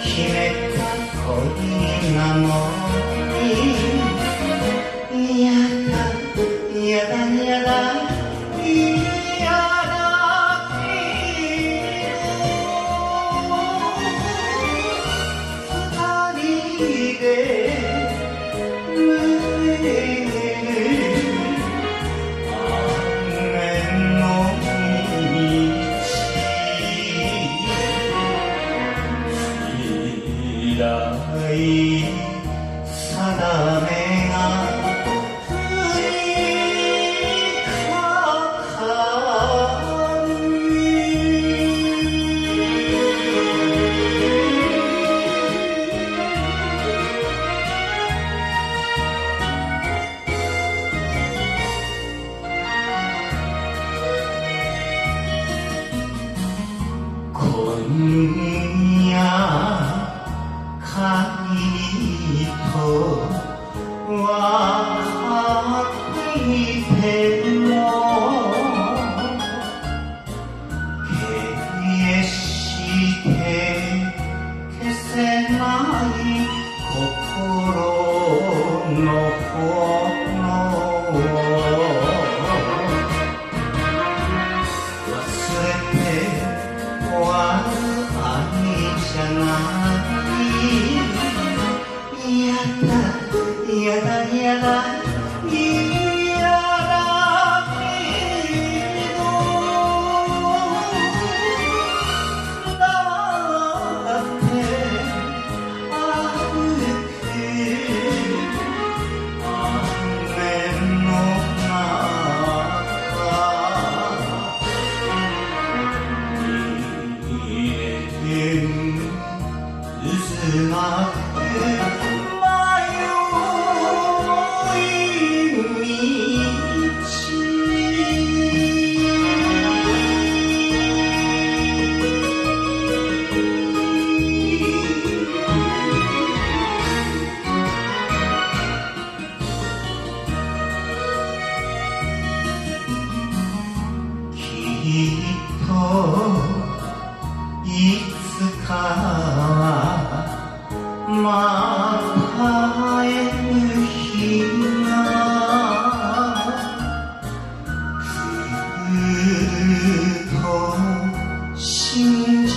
決めた恋なのにやだやだやだやだ二人で濡れる雨の暗い定めが降りかかる今夜鍵と分かっても決して消せない心の炎忘れて終わる愛じゃないやだやだけどだって歩く雨の中見えて渦巻くきっといつかまた会える日が来ると信じて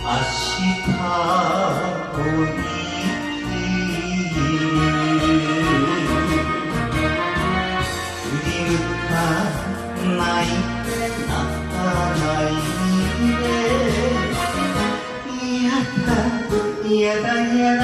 明日を生きる振り向かない泣かないでやだやだやだ